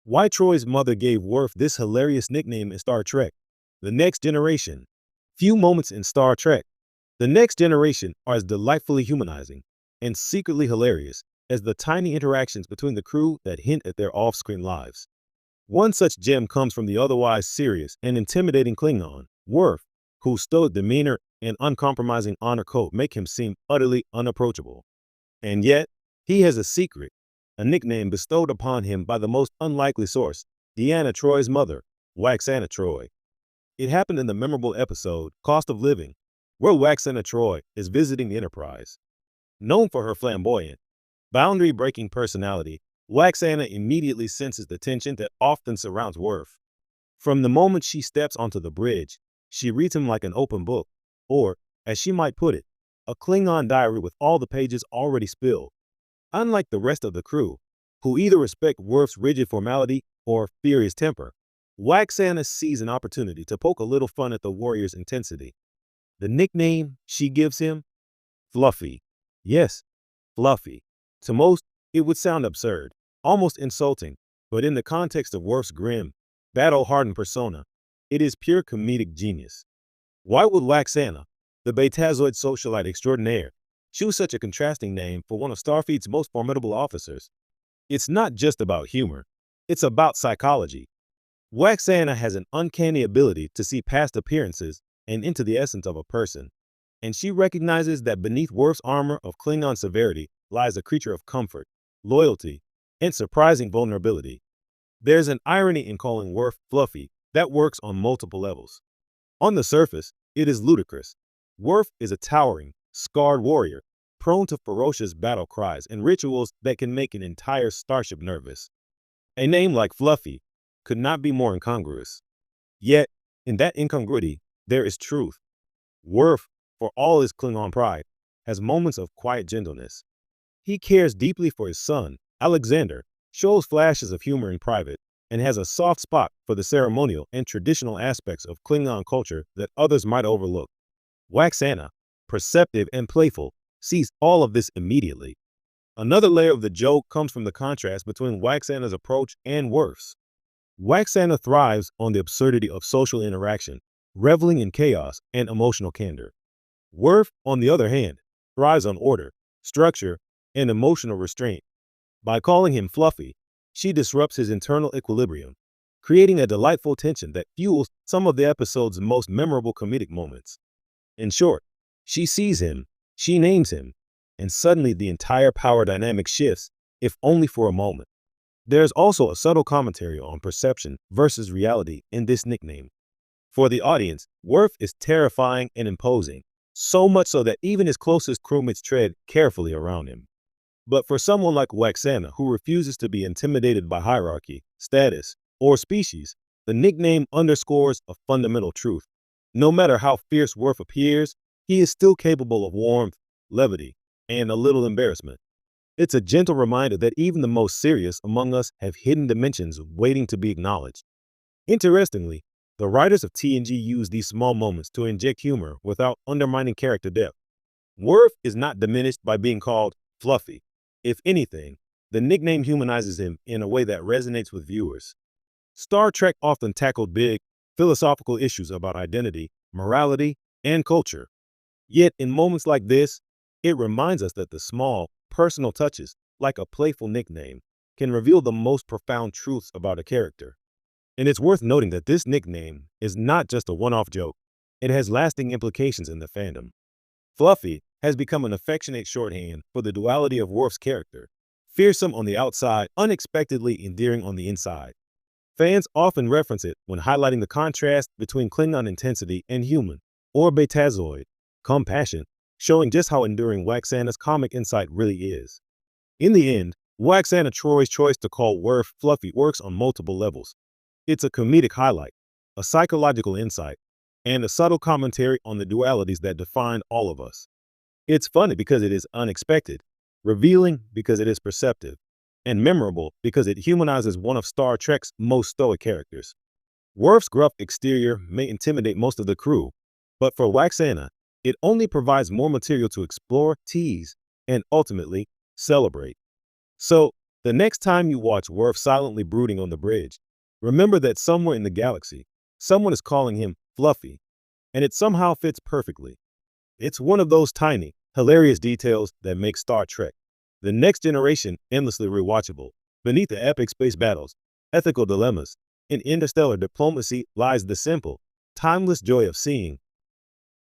Why Troy's mother gave Worf this hilarious nickname in Star Trek. The Next Generation. Few moments in Star Trek. The Next Generation are as delightfully humanizing and secretly hilarious as the tiny interactions between the crew that hint at their off-screen lives. One such gem comes from the otherwise serious and intimidating Klingon, Worf, whose stoic demeanor and uncompromising honor code make him seem utterly unapproachable. And yet, he has a secret, a nickname bestowed upon him by the most unlikely source, Deanna Troi's mother, Lwaxana Troi. It happened in the memorable episode, Cost of Living, where Lwaxana Troi is visiting the Enterprise. Known for her flamboyant, boundary-breaking personality, Lwaxana immediately senses the tension that often surrounds Worf. From the moment she steps onto the bridge, she reads him like an open book, or, as she might put it, a Klingon diary with all the pages already spilled. Unlike the rest of the crew, who either respect Worf's rigid formality or fear his temper, Lwaxana sees an opportunity to poke a little fun at the warrior's intensity. The nickname she gives him? Fluffy. Yes, Fluffy. To most, it would sound absurd, almost insulting, but in the context of Worf's grim, battle-hardened persona, it is pure comedic genius. Why would Lwaxana, the Betazoid socialite extraordinaire, choose such a contrasting name for one of Starfleet's most formidable officers? It's not just about humor, it's about psychology. Lwaxana has an uncanny ability to see past appearances and into the essence of a person, and she recognizes that beneath Worf's armor of Klingon severity lies a creature of comfort, loyalty, and surprising vulnerability. There's an irony in calling Worf Fluffy that works on multiple levels. On the surface, it is ludicrous. Worf is a towering, scarred warrior, prone to ferocious battle cries and rituals that can make an entire starship nervous. A name like Fluffy could not be more incongruous. Yet, in that incongruity, there is truth. Worf, for all his Klingon pride, has moments of quiet gentleness. He cares deeply for his son, Alexander, shows flashes of humor in private, and has a soft spot for the ceremonial and traditional aspects of Klingon culture that others might overlook. Lwaxana, perceptive and playful, sees all of this immediately. Another layer of the joke comes from the contrast between Lwaxana's approach and Worf's. Lwaxana thrives on the absurdity of social interaction, reveling in chaos and emotional candor. Worf, on the other hand, thrives on order, structure, and emotional restraint. By calling him Fluffy, she disrupts his internal equilibrium, creating a delightful tension that fuels some of the episode's most memorable comedic moments. In short, she sees him, she names him, and suddenly the entire power dynamic shifts, if only for a moment. There's also a subtle commentary on perception versus reality in this nickname. For the audience, Worf is terrifying and imposing, so much so that even his closest crewmates tread carefully around him. But for someone like Lwaxana, who refuses to be intimidated by hierarchy, status, or species, the nickname underscores a fundamental truth. No matter how fierce Worf appears, he is still capable of warmth, levity, and a little embarrassment. It's a gentle reminder that even the most serious among us have hidden dimensions waiting to be acknowledged. Interestingly, the writers of TNG use these small moments to inject humor without undermining character depth. Worf is not diminished by being called Fluffy. If anything, the nickname humanizes him in a way that resonates with viewers. Star Trek often tackled big, philosophical issues about identity, morality, and culture. Yet, in moments like this, it reminds us that the small, personal touches, like a playful nickname, can reveal the most profound truths about a character. And it's worth noting that this nickname is not just a one-off joke. It has lasting implications in the fandom. Fluffy has become an affectionate shorthand for the duality of Worf's character, fearsome on the outside, unexpectedly endearing on the inside. Fans often reference it when highlighting the contrast between Klingon intensity and human, or Betazoid, compassion, showing just how enduring Lwaxana's comic insight really is. In the end, Lwaxana Troi's choice to call Worf Fluffy works on multiple levels. It's a comedic highlight, a psychological insight, and a subtle commentary on the dualities that define all of us. It's funny because it is unexpected, revealing because it is perceptive, and memorable because it humanizes one of Star Trek's most stoic characters. Worf's gruff exterior may intimidate most of the crew, but for Lwaxana, it only provides more material to explore, tease, and ultimately celebrate. So, The next time you watch Worf silently brooding on the bridge, remember that somewhere in the galaxy, someone is calling him Fluffy, and it somehow fits perfectly. It's one of those tiny, hilarious details that make Star Trek: The Next Generation endlessly rewatchable. Beneath the epic space battles, ethical dilemmas, and interstellar diplomacy lies the simple, timeless joy of seeing